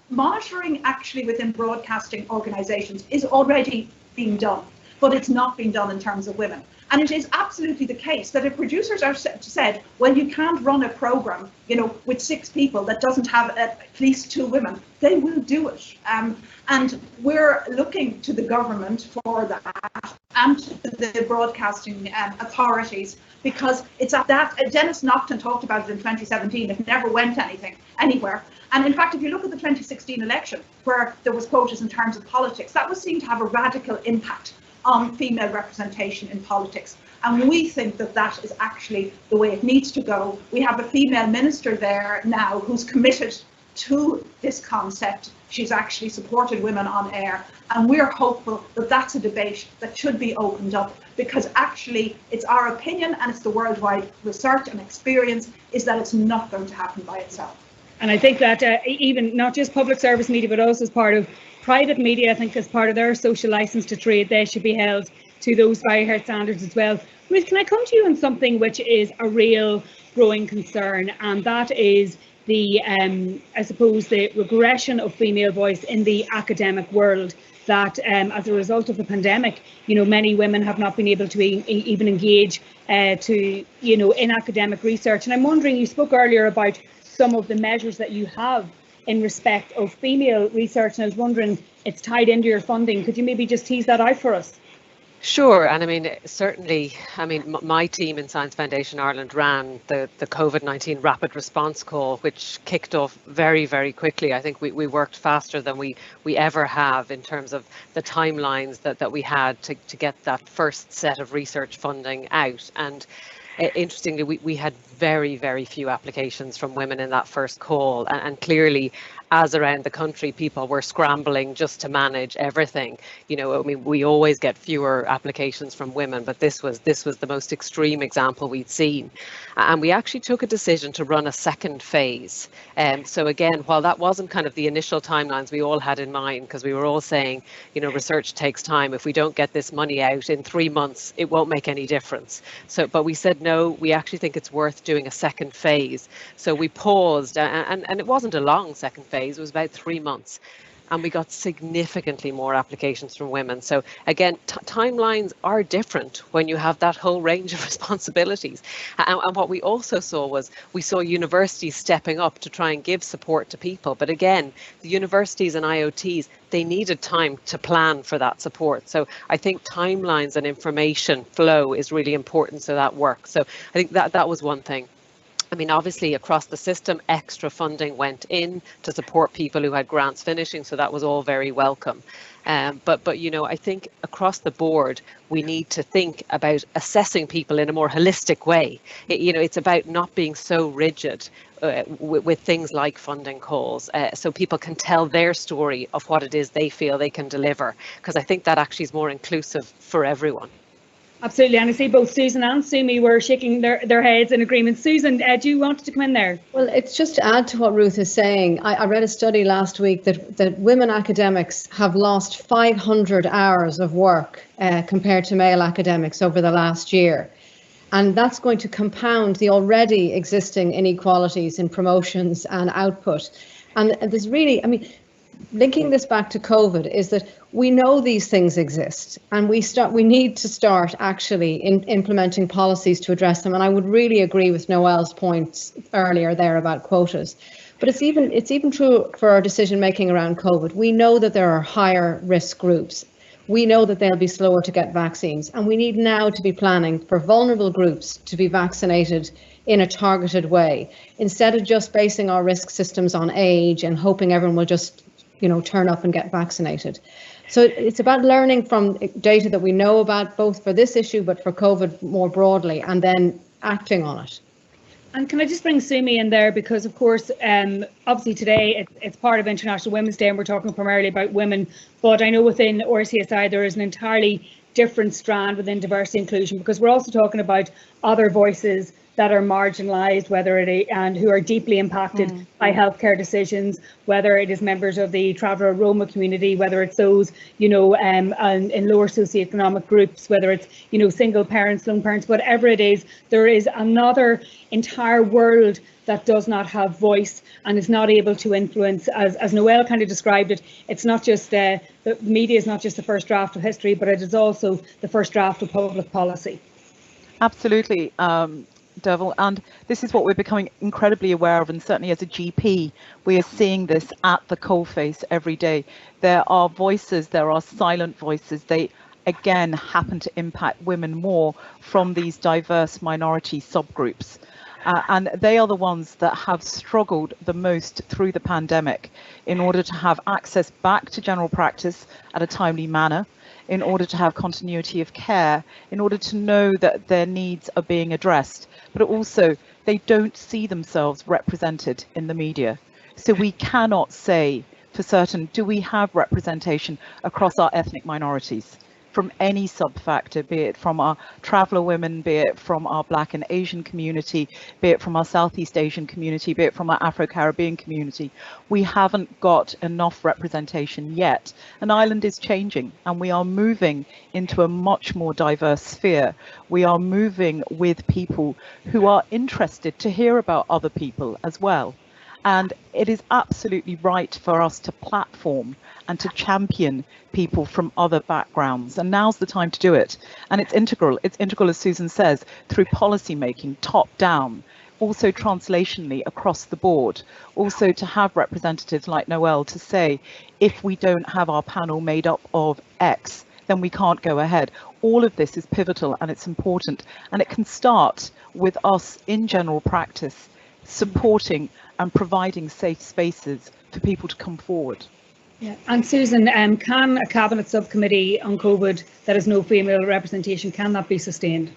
monitoring actually within broadcasting organisations is already being done, but it's not being done in terms of women. And it is absolutely the case that if producers are said, well, you can't run a programme, you know, with 6 people that doesn't have at least 2 women, they will do it. And we're looking to the government for that, and to the broadcasting authorities, because it's at that, Dennis Naughton talked about it in 2017, it never went anywhere. And in fact, if you look at the 2016 election, where there was quotas in terms of politics, that was seen to have a radical impact on female representation in politics. And we think that that is actually the way it needs to go. We have a female minister there now who's committed to this concept. She's actually supported women on air, and we're hopeful that that's a debate that should be opened up, because actually it's our opinion, and it's the worldwide research and experience, is that it's not going to happen by itself. And I think that even not just public service media, but also as part of private media, I think as part of their social licence to trade, they should be held to those very high standards as well. Ruth, can I come to you on something which is a real growing concern, and that is the, I suppose, the regression of female voice in the academic world, that as a result of the pandemic, you know, many women have not been able to even engage to, you know, in academic research. And I'm wondering, you spoke earlier about some of the measures that you have in respect of female research, and I was wondering, it's tied into your funding. Could you maybe just tease that out for us? Sure, and I mean, certainly, I mean, my team in Science Foundation Ireland ran the COVID-19 rapid response call, which kicked off very, very quickly. I think we worked faster than we ever have in terms of the timelines that we had to get that first set of research funding out. And interestingly, we had very, very few applications from women in that first call, and clearly, as around the country, people were scrambling just to manage everything. You know, I mean, we always get fewer applications from women, but this was the most extreme example we'd seen. And we actually took a decision to run a second phase. So again, while that wasn't kind of the initial timelines we all had in mind, because we were all saying, you know, research takes time. If we don't get this money out in 3 months, it won't make any difference. So, but we said, no, we actually think it's worth doing a second phase. So we paused, and it wasn't a long second phase. It was about 3 months, and we got significantly more applications from women. So again, timelines are different when you have that whole range of responsibilities. And what we also saw was, we saw universities stepping up to try and give support to people. But again, the universities and IOTs, they needed time to plan for that support. So I think timelines and information flow is really important so that works. So I think that was one thing. I mean, obviously across the system, extra funding went in to support people who had grants finishing, so that was all very welcome. But you know, I think across the board, we need to think about assessing people in a more holistic way. You know, it's about not being so rigid. with things like funding calls, so people can tell their story of what it is they feel they can deliver, because I think that actually is more inclusive for everyone. Absolutely, and I see both Susan and Sumi were shaking their heads in agreement. Susan, do you want to come in there? Well, it's just to add to what Ruth is saying. I read a study last week that women academics have lost 500 hours of work compared to male academics over the last year. And that's going to compound the already existing inequalities in promotions and output. And there's really, I mean, linking this back to COVID is that we know these things exist, and we need to start actually implementing policies to address them. And I would really agree with Noelle's points earlier there about quotas. But it's even true for our decision making around COVID. We know that there are higher risk groups. We know that they'll be slower to get vaccines, and we need now to be planning for vulnerable groups to be vaccinated in a targeted way, instead of just basing our risk systems on age and hoping everyone will just, turn up and get vaccinated. So it's about learning from data that we know about, both for this issue, but for COVID more broadly, and then acting on it. And can I just bring Sumi in there, because of course, obviously today it's part of International Women's Day and we're talking primarily about women, but I know within RCSI there is an entirely different strand within diversity inclusion, because we're also talking about other voices that are marginalised, and who are deeply impacted by healthcare decisions, whether it is members of the traveller Roma community, whether it's those, in lower socioeconomic groups, whether it's, single parents, lone parents, whatever it is, there is another entire world that does not have voice and is not able to influence. As Noelle kind of described it, it's not just the media is not just the first draft of history, but it is also the first draft of public policy. Absolutely. Dearbhail, and this is what we're becoming incredibly aware of, and certainly as a GP we are seeing this at the coalface every day. There are voices, there are silent voices. They again happen to impact women more from these diverse minority subgroups, and they are the ones that have struggled the most through the pandemic in order to have access back to general practice at a timely manner, in order to have continuity of care, in order to know that their needs are being addressed, but also they don't see themselves represented in the media. So we cannot say for certain, do we have representation across our ethnic minorities from any sub-factor, be it from our traveller women, be it from our Black and Asian community, be it from our Southeast Asian community, be it from our Afro-Caribbean community. We haven't got enough representation yet. And Ireland is changing, and we are moving into a much more diverse sphere. We are moving with people who are interested to hear about other people as well. And it is absolutely right for us to platform and to champion people from other backgrounds. And now's the time to do it. And it's integral, as Susan says, through policy making, top down, also translationally across the board, also to have representatives like Noelle to say, if we don't have our panel made up of X, then we can't go ahead. All of this is pivotal and it's important. And it can start with us in general practice supporting and providing safe spaces for people to come forward. Yeah. And Susan, can a cabinet subcommittee on COVID that has no female representation, can that be sustained?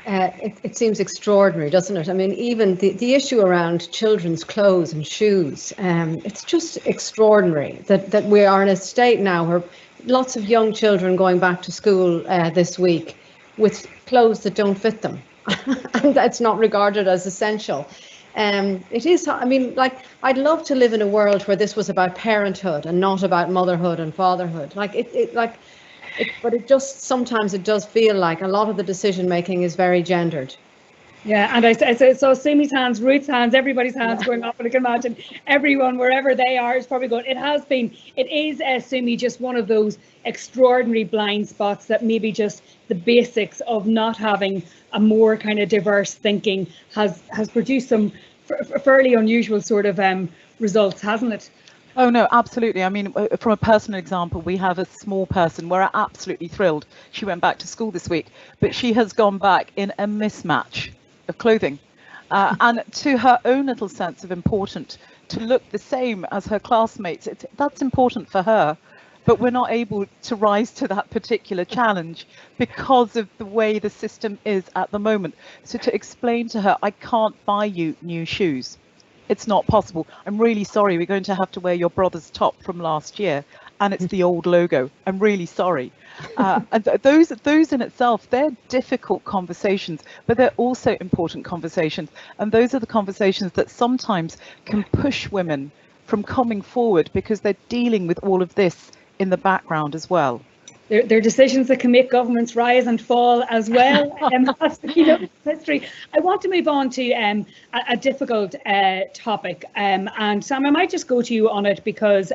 It seems extraordinary, doesn't it? I mean, even the issue around children's clothes and shoes, it's just extraordinary that we are in a state now where lots of young children going back to school this week with clothes that don't fit them and that's not regarded as essential. It is, I mean, like, I'd love to live in a world where this was about parenthood and not about motherhood and fatherhood. But it just, sometimes it does feel like a lot of the decision making is very gendered. Yeah, and I saw Sumi's hands, Ruth's hands, everybody's hands going up, and I can imagine everyone, wherever they are, is probably going, it is, Sumi, just one of those extraordinary blind spots that maybe just the basics of not having a more kind of diverse thinking has produced some fairly unusual sort of results, hasn't it? Oh no, absolutely. I mean, from a personal example, we have a small person. We're absolutely thrilled. She went back to school this week, but she has gone back in a mismatch of clothing, and to her own little sense of importance to look the same as her classmates. That's important for her. but we're not able to rise to that particular challenge because of the way the system is at the moment. So to explain to her, I can't buy you new shoes. It's not possible. I'm really sorry. We're going to have to wear your brother's top from last year, and it's the old logo. I'm really sorry. And those in itself, they're difficult conversations, but they're also important conversations. And those are the conversations that sometimes can push women from coming forward because they're dealing with all of this in the background as well. They're decisions that can make governments rise and fall as well. History. I want to move on to a difficult topic, and Sam, I might just go to you on it because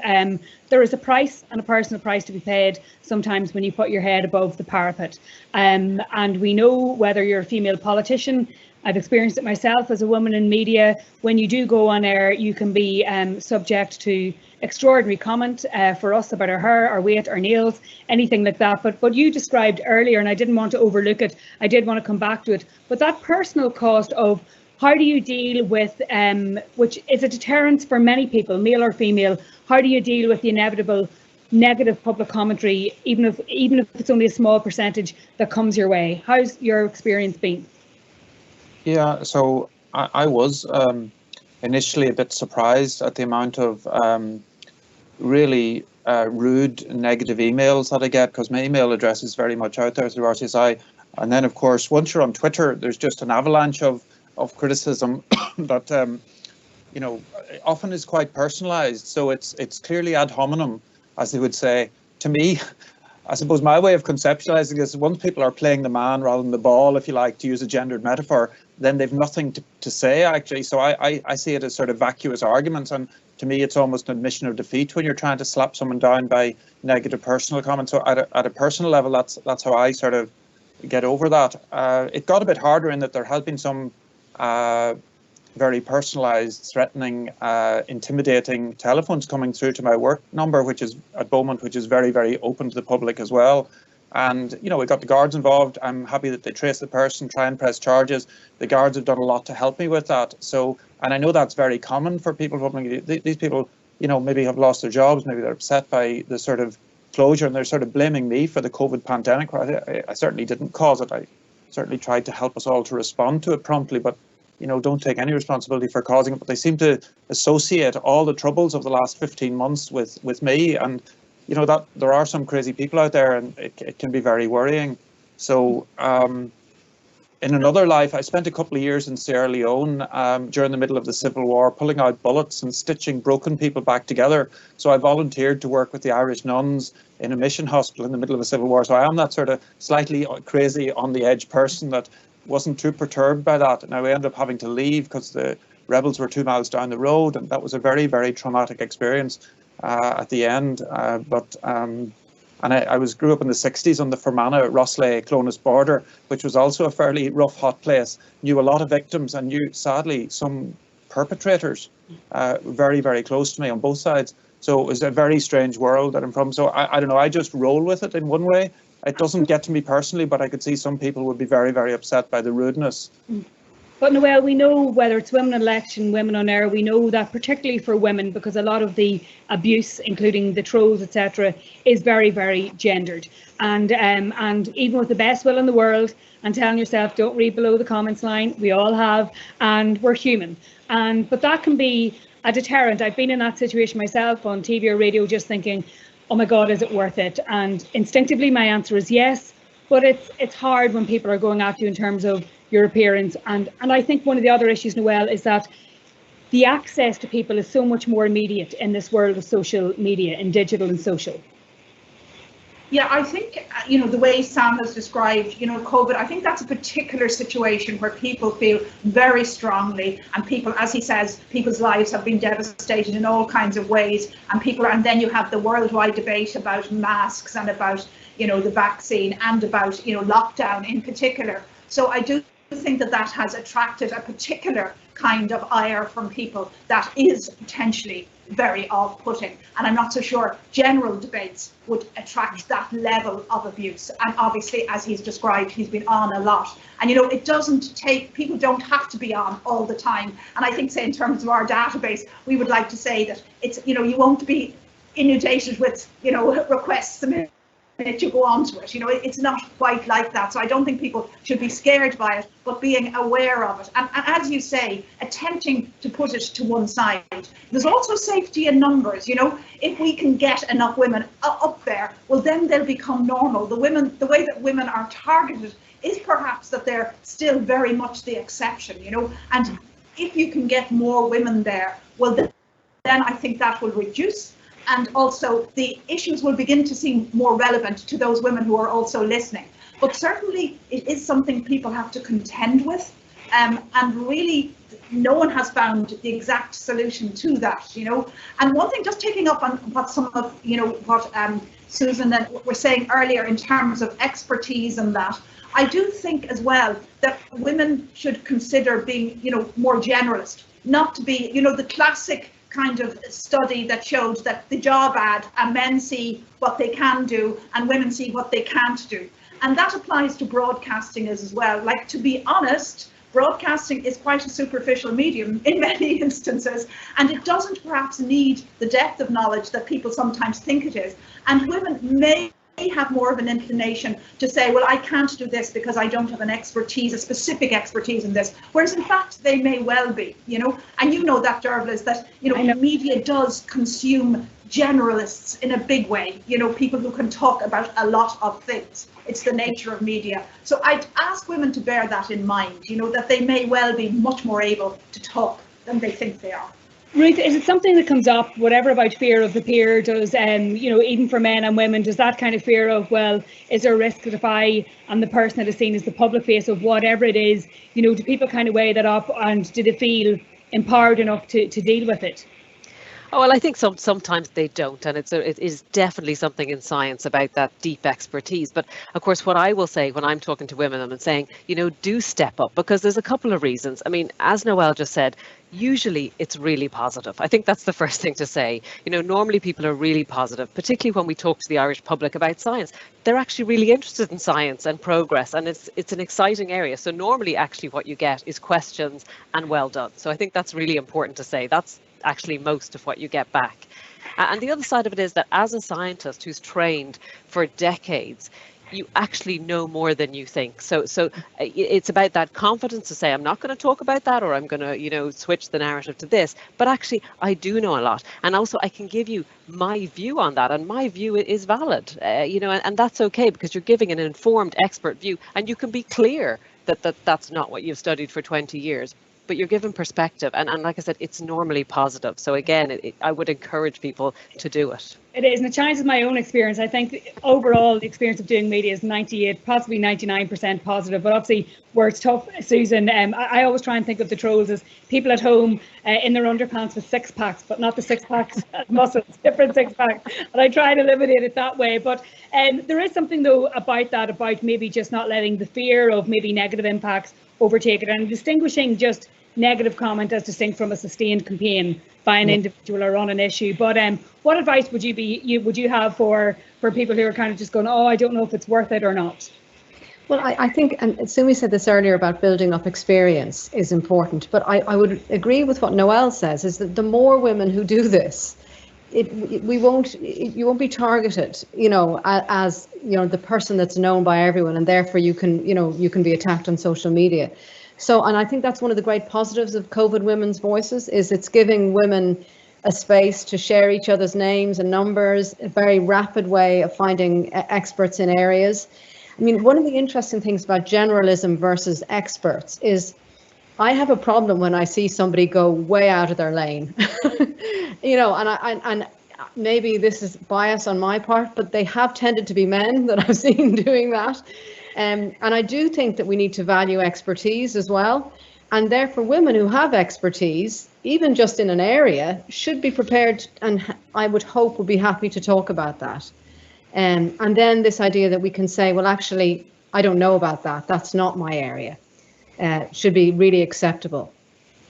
there is a price and a personal price to be paid sometimes when you put your head above the parapet. And we know whether you're a female politician, I've experienced it myself as a woman in media, when you do go on air, you can be subject to extraordinary comment for us about our hair, our weight, our nails, anything like that. But you described earlier, and I didn't want to overlook it, I did want to come back to it, but that personal cost of how do you deal with, which is a deterrent for many people, male or female, how do you deal with the inevitable negative public commentary, even if it's only a small percentage that comes your way? How's your experience been? Yeah, so I was initially a bit surprised at the amount of really rude negative emails that I get, because my email address is very much out there through RCSI. And then, of course, once you're on Twitter, there's just an avalanche of criticism that, often is quite personalized. So it's clearly ad hominem, as they would say. To me, I suppose my way of conceptualizing this is once people are playing the man rather than the ball, if you like, to use a gendered metaphor, then they've nothing to say, actually. So I see it as sort of vacuous arguments. And to me, it's almost an admission of defeat when you're trying to slap someone down by negative personal comments. So at a personal level, that's how I sort of get over that. It got a bit harder in that there has been some very personalized, threatening, intimidating telephones coming through to my work number, which is at Beaumont, which is very, very open to the public as well. And, we got the guards involved. I'm happy that they trace the person, try and press charges. The guards have done a lot to help me with that. So, and I know that's very common for people. These people, maybe have lost their jobs, maybe they're upset by the sort of closure, and they're sort of blaming me for the COVID pandemic. I certainly didn't cause it. I certainly tried to help us all to respond to it promptly, but don't take any responsibility for causing it. But they seem to associate all the troubles of the last 15 months with me, and that there are some crazy people out there, and it can be very worrying. So in another life, I spent a couple of years in Sierra Leone during the middle of the Civil War, pulling out bullets and stitching broken people back together. So I volunteered to work with the Irish nuns in a mission hospital in the middle of a civil war. So I am that sort of slightly crazy on the edge person that wasn't too perturbed by that. Now, I ended up having to leave because the rebels were 2 miles down the road, and that was a very, very traumatic experience at the end. And I grew up in the 60s on the Fermanagh, Rosslea, Clonus border, which was also a fairly rough, hot place. Knew a lot of victims and knew, sadly, some perpetrators very, very close to me on both sides. So it was a very strange world that I'm from. So I don't know, I just roll with it in one way. It doesn't get to me personally, but I could see some people would be very, very upset by the rudeness. But Noelle, we know whether it's women in election, women on air, we know that particularly for women, because a lot of the abuse, including the trolls, etc., is very, very gendered. And even with the best will in the world, and telling yourself, don't read below the comments line, we all have, and we're human. But that can be a deterrent. I've been in that situation myself on TV or radio, just thinking, oh my God, is it worth it? And instinctively, my answer is yes. But it's hard when people are going at you in terms of your appearance. And I think one of the other issues, Noelle, is that the access to people is so much more immediate in this world of social media, in digital and social. Yeah, I think, the way Sam has described, COVID, I think that's a particular situation where people feel very strongly, and people, as he says, people's lives have been devastated in all kinds of ways, and then you have the worldwide debate about masks and about, the vaccine and about, lockdown in particular. So I do think that has attracted a particular kind of ire from people that is potentially very off-putting, and I'm not so sure general debates would attract that level of abuse. And obviously, as he's described, he's been on a lot, and it doesn't take, people don't have to be on all the time. And I think, say, in terms of our database, we would like to say that it's, you won't be inundated with, you know, requests the minute you go on to it. You know, it's not quite like that. So I don't think people should be scared by it, but being aware of it. And as you say, attempting to put it to one side. There's also safety in numbers. You know, if we can get enough women up there, well, then they'll become normal. The way that women are targeted is perhaps that they're still very much the exception, you know, and if you can get more women there, well, then I think that will reduce. And also the issues will begin to seem more relevant to those women who are also listening. But certainly it is something people have to contend with. And really, no one has found the exact solution to that, you know. And one thing, just taking up on what some of, you know, what Susan and were saying earlier in terms of expertise and that, I do think as well that women should consider being, you know, more generalist, not to be, you know, the classic kind of study that showed that the job ad and men see what they can do and women see what they can't do. And that applies to broadcasting as well. Like, to be honest, broadcasting is quite a superficial medium in many instances, and it doesn't perhaps need the depth of knowledge that people sometimes think it is. And women may have more of an inclination to say, well, I can't do this because I don't have an expertise, a specific expertise in this, whereas in fact they may well be, you know. And you know that, Dearbhail, is that, you know, media does consume generalists in a big way, you know, people who can talk about a lot of things. It's the nature of media. So I'd ask women to bear that in mind, you know, that they may well be much more able to talk than they think they are. Ruth, is it something that comes up, whatever about fear of the peer does, you know, even for men and women, does that kind of fear of, well, is there a risk that if I am the person that is seen as the public face of whatever it is, you know, do people kind of weigh that up, and do they feel empowered enough to deal with it? Oh, well, I think sometimes they don't, and it is definitely something in science about that deep expertise. But of course, what I will say when I'm talking to women, I'm saying, you know, do step up, because there's a couple of reasons. I mean, as Noelle just said, usually it's really positive. I think that's the first thing to say. You know, normally people are really positive, particularly when we talk to the Irish public about science. They're actually really interested in science and progress, and it's an exciting area. So normally actually what you get is questions and well done. So I think that's really important to say. That's actually most of what you get back. And the other side of it is that as a scientist who's trained for decades, you actually know more than you think. So it's about that confidence to say, I'm not going to talk about that, or I'm going to, you know, switch the narrative to this. But actually, I do know a lot. And also, I can give you my view on that. And my view is valid, you know, and that's okay, because you're giving an informed expert view. And you can be clear that that's not what you've studied for 20 years. But you're given perspective, and like I said, it's normally positive. So again, I would encourage people to do it. It is, and it chimes with my own experience. I think overall the experience of doing media is 98, possibly 99% positive, but obviously where it's tough, Susan, I always try and think of the trolls as people at home in their underpants with six packs, but not the six packs muscles, different six packs, and I try to eliminate it that way. But there is something though about that, about maybe just not letting the fear of maybe negative impacts overtake it, and distinguishing just negative comment as distinct from a sustained campaign by an individual or on an issue. But what advice would you have for people who are kind of just going, oh, I don't know if it's worth it or not? Well, I think, and Sumi said this earlier about building up experience is important, but I would agree with what Noelle says, is that the more women who do this, you won't be targeted, you know, as you know, the person that's known by everyone, and therefore you can be attacked on social media. So, and I think that's one of the great positives of COVID Women's Voices, is it's giving women a space to share each other's names and numbers, a very rapid way of finding experts in areas. I mean, one of the interesting things about generalism versus experts is I have a problem when I see somebody go way out of their lane, you know, and maybe this is bias on my part, but they have tended to be men that I've seen doing that. And I do think that we need to value expertise as well. And therefore, women who have expertise, even just in an area, should be prepared, and I would hope will be happy to talk about that. And then this idea that we can say, well, actually, I don't know about that. That's not my area. Should be really acceptable.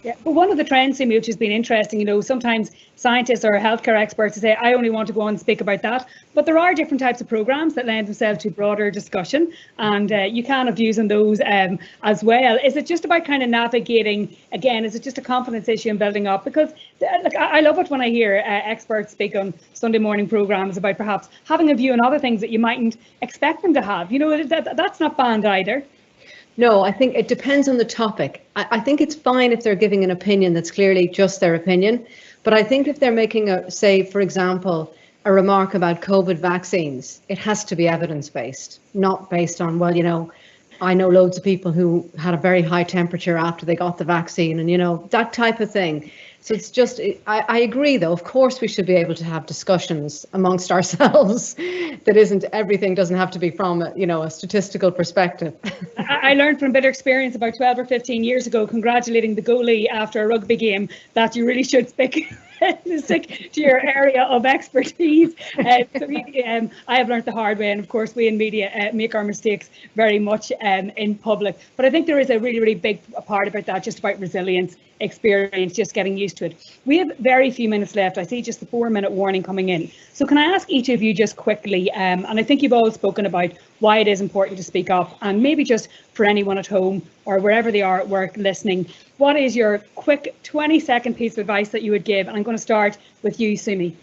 Yeah, but one of the trends, Sumi, which has been interesting, you know, sometimes scientists or healthcare experts say, I only want to go on and speak about that. But there are different types of programmes that lend themselves to broader discussion, and you can have views on those as well. Is it just about kind of navigating, again, is it just a confidence issue and building up? Because look, I love it when I hear experts speak on Sunday morning programmes about perhaps having a view on other things that you mightn't expect them to have. You know, that's not banned either. No, I think it depends on the topic. I think it's fine if they're giving an opinion that's clearly just their opinion. But I think if they're making a, say, for example, a remark about COVID vaccines, it has to be evidence-based, not based on, well, you know, I know loads of people who had a very high temperature after they got the vaccine and, you know, that type of thing. So it's just, I agree, though, of course, we should be able to have discussions amongst ourselves that isn't, everything doesn't have to be from, you know, a statistical perspective. I learned from bitter experience about 12 or 15 years ago, congratulating the goalie after a rugby game, that you really should stick to your area of expertise. I have learned the hard way, and of course we in media make our mistakes very much in public. But I think there is a really, really big part about that, just about resilience, experience, just getting used to it. We have very few minutes left. I see just the 4-minute warning coming in. So can I ask each of you just quickly, and I think you've all spoken about why it is important to speak up, and maybe just for anyone at home or wherever they are at work listening, what is your quick 20-second piece of advice that you would give? And I'm going to start with you, Sumi.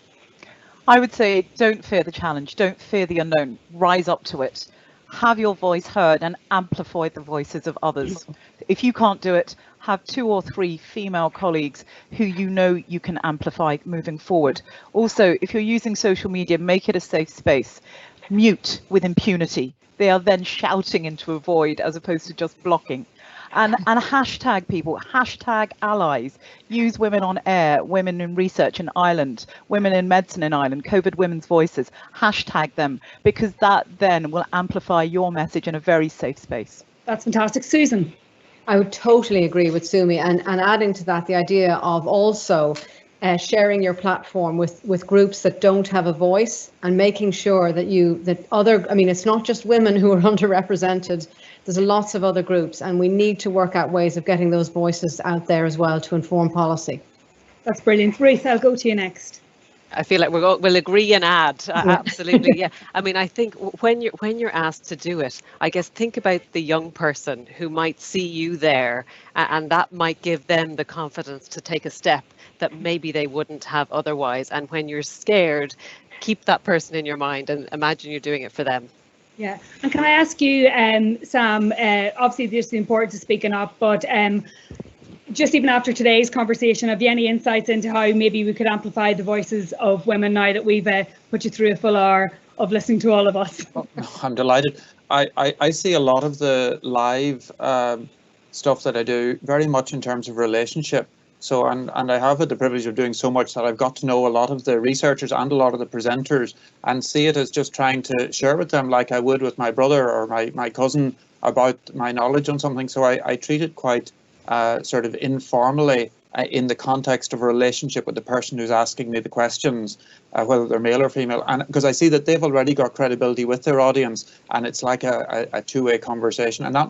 I would say don't fear the challenge, don't fear the unknown, rise up to it. Have your voice heard and amplify the voices of others. If you can't do it, have 2 or 3 female colleagues who you know you can amplify moving forward. Also, if you're using social media, make it a safe space. Mute with impunity. They are then shouting into a void as opposed to just blocking. And hashtag people, hashtag allies. Use women on air, women in research in Ireland, women in medicine in Ireland, COVID women's voices. Hashtag them, because that then will amplify your message in a very safe space. That's fantastic. Susan. I would totally agree with Sumi, and adding to that the idea of also sharing your platform with groups that don't have a voice, and making sure that it's not just women who are underrepresented. There's lots of other groups, and we need to work out ways of getting those voices out there as well to inform policy. That's brilliant. Ruth, I'll go to you next. I feel like we'll agree and add. Absolutely, yeah. I mean, I think when you're asked to do it, I guess think about the young person who might see you there, and that might give them the confidence to take a step that maybe they wouldn't have otherwise. And when you're scared, keep that person in your mind and imagine you're doing it for them. Yeah, and can I ask you, Sam, obviously this is important to speaking up, but just even after today's conversation, have you any insights into how maybe we could amplify the voices of women now that we've put you through a full hour of listening to all of us? I'm delighted. I see a lot of the live stuff that I do very much in terms of relationship. So, and I have had the privilege of doing so much that I've got to know a lot of the researchers and a lot of the presenters, and see it as just trying to share with them like I would with my brother or my cousin about my knowledge on something. So I treat it quite sort of informally in the context of a relationship with the person who's asking me the questions, whether they're male or female, and because I see that they've already got credibility with their audience, and it's like a two-way conversation, and that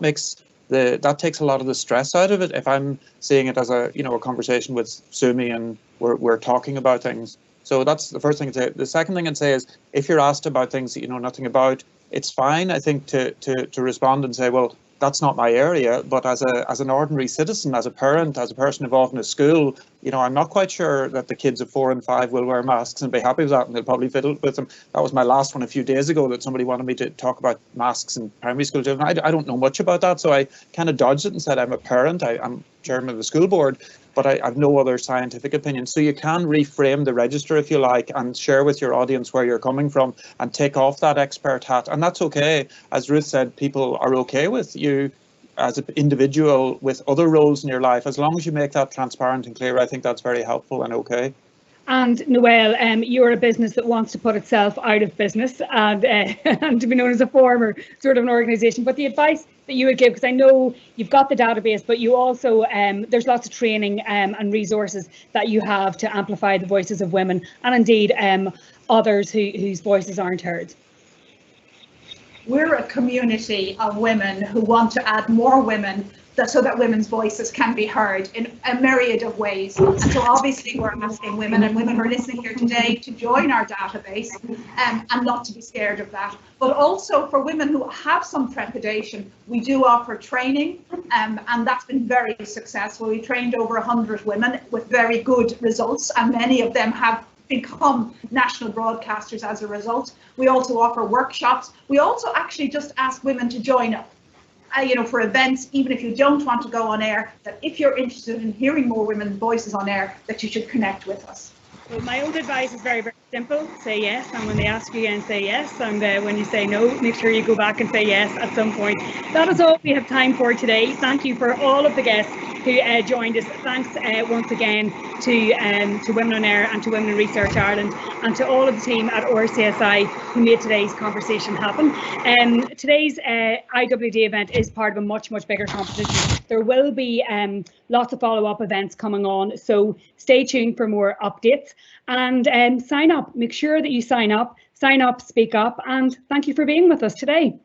takes a lot of the stress out of it. If I'm seeing it as a conversation with Sumi and we're talking about things. So that's the first thing I'd say. The second thing I'd say is, if you're asked about things that you know nothing about, it's fine, I think, to respond and say, well, that's not my area. But as an ordinary citizen, as a parent, as a person involved in a school, I'm not quite sure that the kids of 4 and 5 will wear masks and be happy with that, and they'll probably fiddle with them. That was my last one a few days ago, that somebody wanted me to talk about masks in primary school children. I don't know much about that, so I kind of dodged it and said I'm a parent, I'm chairman of the school board, but I have no other scientific opinion. So you can reframe the register, if you like, and share with your audience where you're coming from and take off that expert hat. And that's okay. As Ruth said, people are okay with you as an individual with other roles in your life. As long as you make that transparent and clear, I think that's very helpful and okay. And Noelle, you're a business that wants to put itself out of business and to be known as a former sort of an organisation. But the advice that you would give, because I know you've got the database, but you also, there's lots of training and resources that you have to amplify the voices of women and indeed others whose voices aren't heard. we're a community of women who want to add more women so that women's voices can be heard in a myriad of ways. And so obviously we're asking women, and women who are listening here today, to join our database and not to be scared of that. But also for women who have some trepidation, we do offer training, and that's been very successful. We trained over 100 women with very good results, and many of them have become national broadcasters as a result. We also offer workshops. We also actually just ask women to join up. For events, even if you don't want to go on air, that if you're interested in hearing more women's voices on air, that you should connect with us. Well, my own advice is very, very simple. Say yes, and when they ask you again, say yes. And when you say no, make sure you go back and say yes at some point. That is all we have time for today. Thank you for all of the guests who joined us. Thanks once again to Women on Air and to Women in Research Ireland, and to all of the team at RCSI who made today's conversation happen. Today's IWD event is part of a much, much bigger competition. There will be lots of follow-up events coming on, so stay tuned for more updates, and sign up. Make sure that you sign up, speak up, and thank you for being with us today.